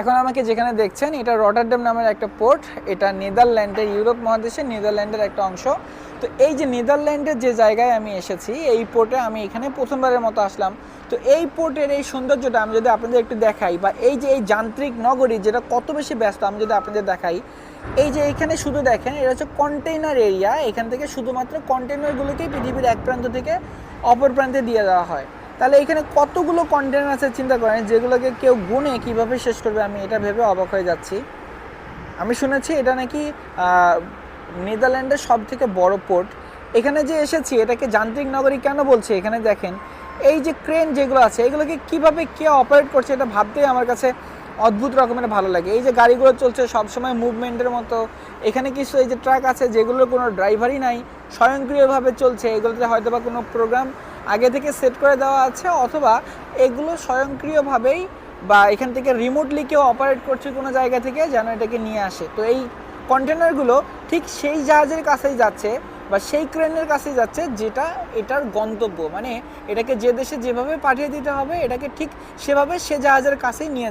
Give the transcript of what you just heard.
এখন আমাকে যেখানে দেখছেন এটা রটারডাম নামের একটা পোর্ট, এটা নেদারল্যান্ডের, ইউরোপ মহাদেশের নেদারল্যান্ডের একটা অংশ। তো এই যে নেদারল্যান্ডের যে জায়গায় আমি এসেছি, এই পোর্টে আমি এখানে প্রথমবারের মতো আসলাম। তো এই পোর্টের এই সৌন্দর্যটা আমি যদি আপনাদের একটু দেখাই, বা এই যে এই যান্ত্রিক নগরী যেটা কত বেশি ব্যস্ত আমি যদি আপনাদের দেখাই, এই যে এখানে শুধু দেখেন এটা হচ্ছে কন্টেইনার এরিয়া। এখান থেকে শুধুমাত্র কন্টেইনারগুলোকেই পৃথিবীর এক প্রান্ত থেকে অপর প্রান্তে দিয়ে দেওয়া হয়। তাহলে এখানে কতগুলো কন্টেইনার আছে চিন্তা করেন, যেগুলোকে কেউ গুনে কিভাবে শেষ করবে আমি এটা ভেবে অবাক হয়ে যাচ্ছি। আমি শুনেছি এটা নাকি নেদারল্যান্ডের সব থেকে বড় পোর্ট। এখানে যে এসেছি এটাকে যান্ত্রিক নগরী কেন বলছি, এখানে দেখেন এই যে ক্রেন যেগুলো আছে এগুলোকে কিভাবে কে অপারেট করছে এটা ভাবতেই আমার কাছে অদ্ভুত রকমের ভালো লাগে। এই যে গাড়িগুলো চলছে সবসময় মুভমেন্টের মতো, এখানে কিছু এই যে ট্রাক আছে যেগুলোর কোনো ড্রাইভারই নাই, স্বয়ংক্রিয়ভাবে চলছে। এগুলোতে হয়তো বা কোনো প্রোগ্রাম আগে থেকে সেট করে দেওয়া আছে, অথবা এগুলো স্বয়ংক্রিয়ভাবেই বা এখান থেকে রিমোটলি কেউ অপারেট করছে কোনো জায়গা থেকে যেন এটাকে নিয়ে আসে। তো এই কন্টেনারগুলো ঠিক সেই জাহাজের কাছেই যাচ্ছে বা সেই ক্রেনের কাছেই যাচ্ছে যেটা এটার গন্তব্য, মানে এটাকে যে দেশে যেভাবে পাঠিয়ে দিতে হবে এটাকে ঠিক সেভাবে সে জাহাজের কাছেই নিয়ে